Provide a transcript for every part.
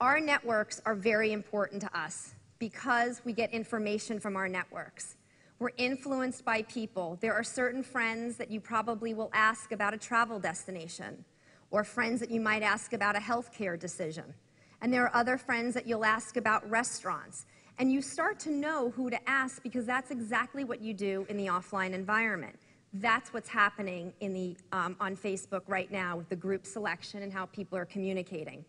Our networks are very important to us because we get information from our networks. We're influenced by people. There are certain friends that you probably will ask about a travel destination, or friends that you might ask about a healthcare decision. And there are other friends that you'll ask about restaurants. And you start to know who to ask because that's exactly what you do in the offline environment. That's what's happening in the, on Facebook right now with the group selection and how people are communicating.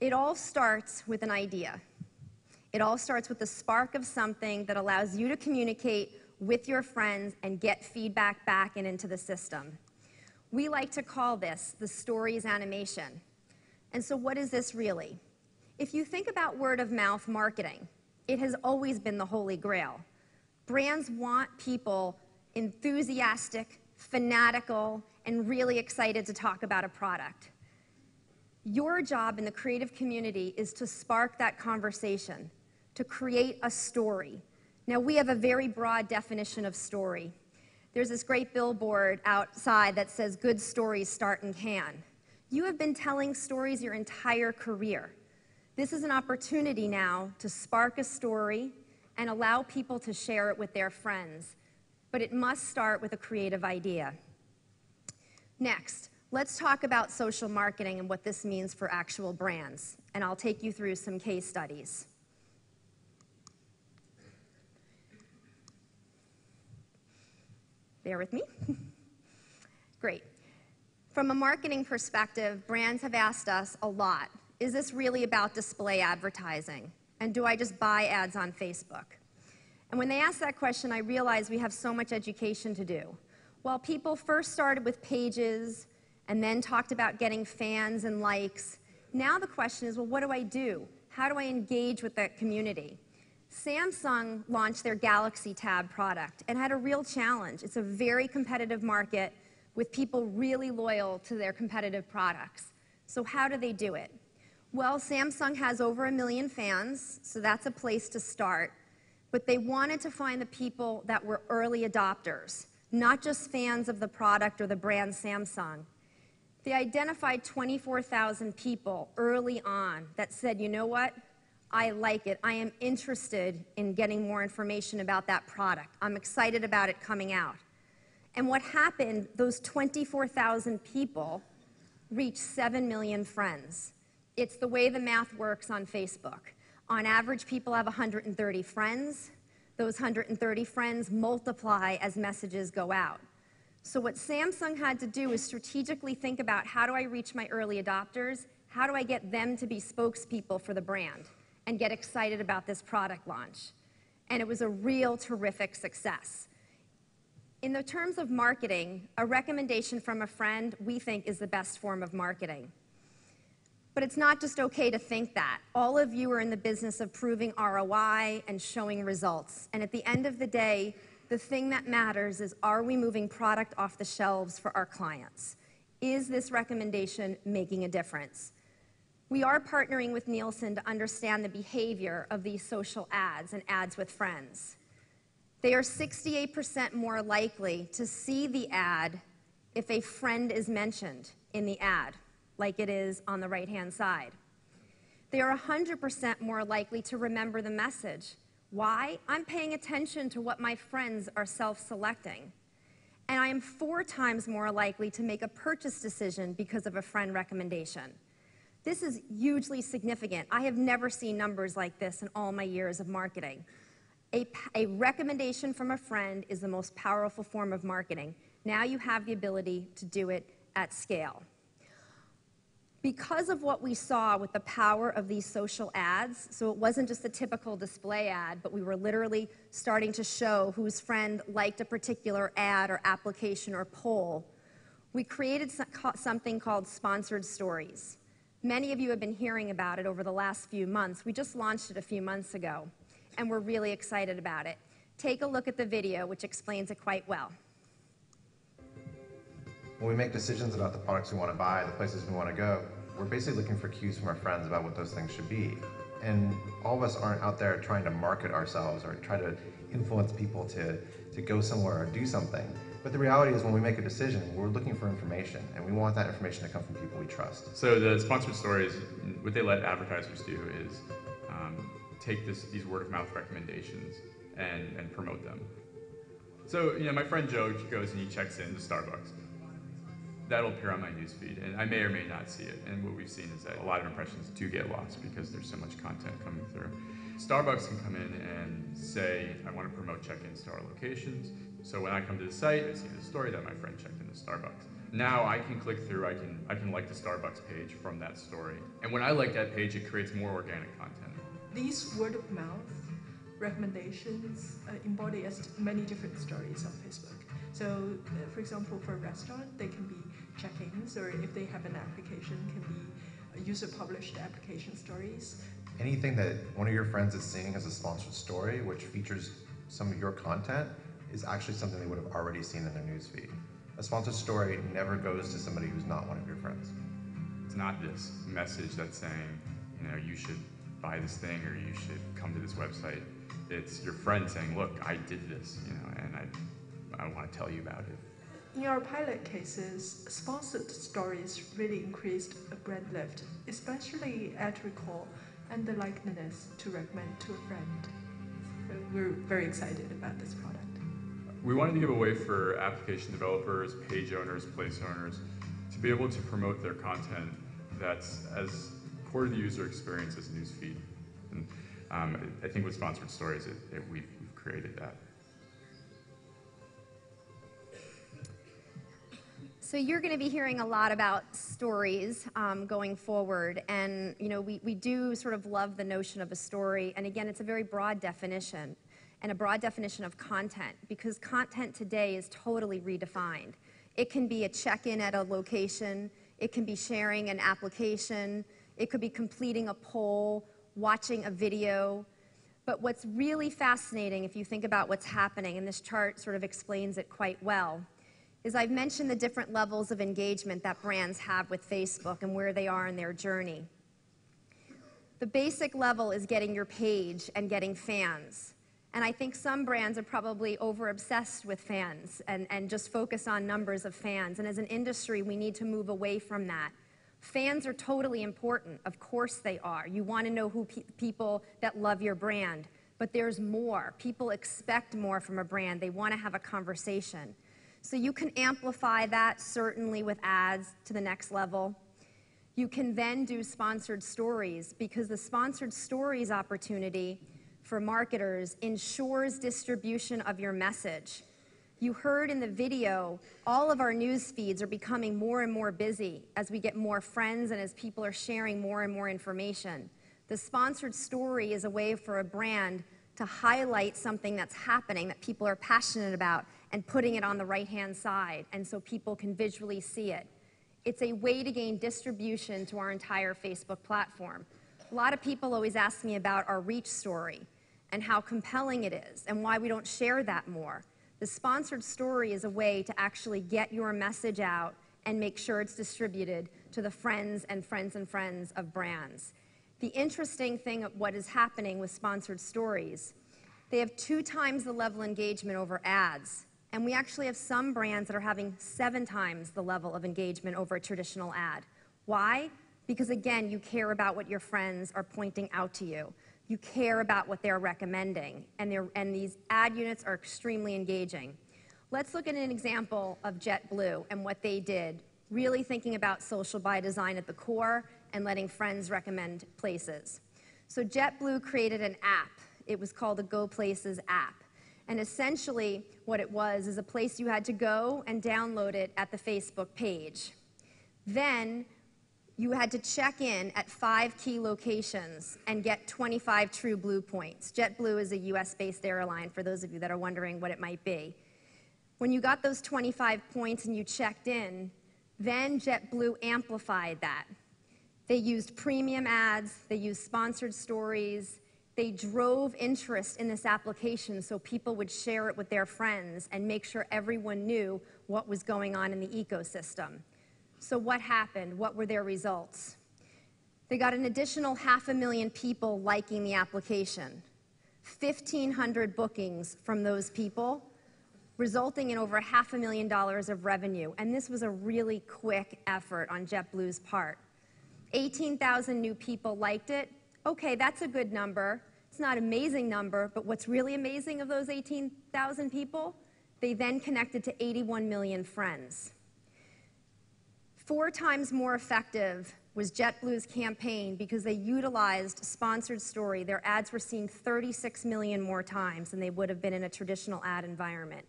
It all starts with an idea. It all starts with the spark of something that allows you to communicate with your friends and get feedback back and into the system. We like to call this the stories animation. And so what is this really? If you think about word-of-mouth marketing, it has always been the holy grail. Brands want people enthusiastic, fanatical, and really excited to talk about a product. Your job in the creative community is to spark that conversation, to create a story. Now, we have a very broad definition of story. There's this great billboard outside that says, "Good stories start in Cannes." You have been telling stories your entire career. This is an opportunity now to spark a story and allow people to share it with their friends. But it must start with a creative idea. Next, let's talk about social marketing and what this means for actual brands. And I'll take you through some case studies. Bear with me. Great. From a marketing perspective, brands have asked us a lot, is this really about display advertising? And do I just buy ads on Facebook? And when they asked that question, I realized we have so much education to do. While people first started with pages and then talked about getting fans and likes, now the question is, well, what do I do? How do I engage with that community? Samsung launched their Galaxy Tab product and had a real challenge. It's a very competitive market with people really loyal to their competitive products. So how do they do it? Well, Samsung has over 1 million fans, so that's a place to start. But they wanted to find the people that were early adopters, not just fans of the product or the brand Samsung. They identified 24,000 people early on that said, you know what? I like it. I am interested in getting more information about that product. I'm excited about it coming out. And what happened, those 24,000 people reached 7 million friends. It's the way the math works on Facebook. On average, people have 130 friends. Those 130 friends multiply as messages go out. So what Samsung had to do is strategically think about, how do I reach my early adopters? How do I get them to be spokespeople for the brand and get excited about this product launch? And it was a real terrific success. In the terms of marketing, a recommendation from a friend, we think, is the best form of marketing. But it's not just okay to think that. All of you are in the business of proving ROI and showing results. And at the end of the day, the thing that matters is, are we moving product off the shelves for our clients? Is this recommendation making a difference? We are partnering with Nielsen to understand the behavior of these social ads and ads with friends. They are 68% more likely to see the ad if a friend is mentioned in the ad, like it is on the right-hand side. They are 100% more likely to remember the message. Why? I'm paying attention to what my friends are self-selecting. And I am 4 times more likely to make a purchase decision because of a friend recommendation. This is hugely significant. I have never seen numbers like this in all my years of marketing. A recommendation from a friend is the most powerful form of marketing. Now you have the ability to do it at scale. Because of what we saw with the power of these social ads, so it wasn't just a typical display ad, but we were literally starting to show whose friend liked a particular ad or application or poll, we created something called Sponsored Stories. Many of you have been hearing about it over the last few months. We just launched it a few months ago, and we're really excited about it. Take a look at the video, which explains it quite well. When we make decisions about the products we want to buy, the places we want to go, we're basically looking for cues from our friends about what those things should be. And all of us aren't out there trying to market ourselves or try to influence people to go somewhere or do something. But the reality is when we make a decision, we're looking for information, and we want that information to come from people we trust. So the sponsored stories, what they let advertisers do is take these word-of-mouth recommendations and promote them. So, my friend Joe goes and he checks in to Starbucks. That'll appear on my newsfeed, and I may or may not see it. And what we've seen is that a lot of impressions do get lost because there's so much content coming through. Starbucks can come in and say, I want to promote check-ins to our locations. So when I come to the site, I see the story that my friend checked into Starbucks. Now I can click through, I can like the Starbucks page from that story. And when I like that page, it creates more organic content. These word-of-mouth recommendations embody many different stories on Facebook. So, for example, for a restaurant, they can be check-ins, or if they have an application, can be user-published application stories. Anything that one of your friends is seeing as a sponsored story, which features some of your content, is actually something they would have already seen in their newsfeed. A sponsored story never goes to somebody who's not one of your friends. It's not this message that's saying, you should buy this thing or you should come to this website. It's your friend saying, look, I did this, and I want to tell you about it. In our pilot cases, sponsored stories really increased a brand lift, especially ad recall and the likeliness to recommend to a friend. We're very excited about this product. We wanted to give a way for application developers, page owners, place owners to be able to promote their content that's as core to the user experience as newsfeed. And I think with sponsored stories, we've created that. So you're going to be hearing a lot about stories going forward, and we do sort of love the notion of a story, and again, it's a very broad definition, and a broad definition of content, because content today is totally redefined. It can be a check-in at a location, it can be sharing an application, it could be completing a poll, watching a video. But what's really fascinating, if you think about what's happening, and this chart sort of explains it quite well, is I've mentioned the different levels of engagement that brands have with Facebook and where they are in their journey. The basic level is getting your page and getting fans. And I think some brands are probably over-obsessed with fans and just focus on numbers of fans. And as an industry, we need to move away from that. Fans are totally important. Of course they are. You want to know who people that love your brand. But there's more. People expect more from a brand. They want to have a conversation. So you can amplify that, certainly with ads to the next level. You can then do sponsored stories, because the sponsored stories opportunity for marketers ensures distribution of your message. You heard in the video, all of our news feeds are becoming more and more busy as we get more friends and as people are sharing more and more information. The sponsored story is a way for a brand to highlight something that's happening that people are passionate about and putting it on the right-hand side, and so people can visually see it. It's a way to gain distribution to our entire Facebook platform. A lot of people always ask me about our reach story and how compelling it is and why we don't share that more. The sponsored story is a way to actually get your message out and make sure it's distributed to the friends and friends and friends of brands. The interesting thing of what is happening with sponsored stories, they have 2 times the level of engagement over ads. And we actually have some brands that are having 7 times the level of engagement over a traditional ad. Why? Because again, you care about what your friends are pointing out to you. You care about what they're recommending, and these ad units are extremely engaging. Let's look at an example of JetBlue and what they did, really thinking about social by design at the core and letting friends recommend places. So JetBlue created an app. It was called the Go Places app. And essentially, what it was is a place you had to go and download it at the Facebook page. Then you had to check in at 5 key locations and get 25 True Blue points. JetBlue is a US-based airline, for those of you that are wondering what it might be. When you got those 25 points and you checked in, then JetBlue amplified that. They used premium ads, they used sponsored stories, they drove interest in this application so people would share it with their friends and make sure everyone knew what was going on in the ecosystem. So what happened? What were their results? They got an additional 500,000 people liking the application, 1,500 bookings from those people, resulting in over $500,000 of revenue. And this was a really quick effort on JetBlue's part. 18,000 new people liked it. Okay, that's a good number. It's not an amazing number, but what's really amazing of those 18,000 people? They then connected to 81 million friends. 4 times more effective was JetBlue's campaign because they utilized sponsored story. Their ads were seen 36 million more times than they would have been in a traditional ad environment.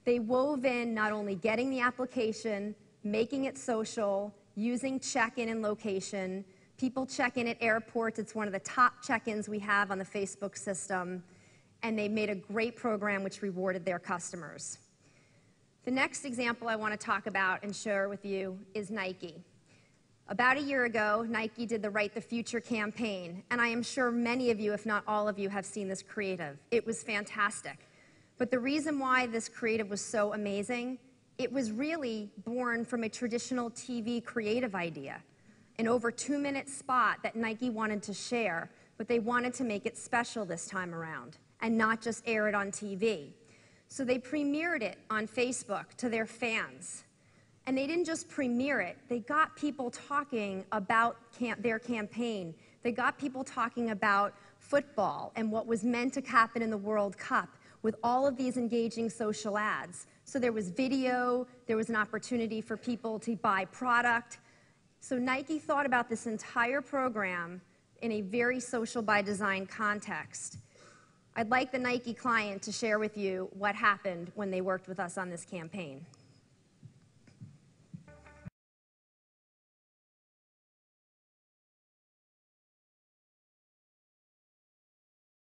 They wove in not only getting the application, making it social, using check-in and location. People check in at airports. It's one of the top check-ins we have on the Facebook system. And they made a great program which rewarded their customers. The next example I want to talk about and share with you is Nike. About a year ago, Nike did the Write the Future campaign, and I am sure many of you, if not all of you, have seen this creative. It was fantastic. But the reason why this creative was so amazing, it was really born from a traditional TV creative idea, an over 2-minute spot that Nike wanted to share, but they wanted to make it special this time around and not just air it on TV. So they premiered it on Facebook to their fans. And they didn't just premiere it, they got people talking about their campaign. They got people talking about football and what was meant to happen in the World Cup with all of these engaging social ads. So there was video, there was an opportunity for people to buy product. So Nike thought about this entire program in a very social by design context. I'd like the Nike client to share with you what happened when they worked with us on this campaign.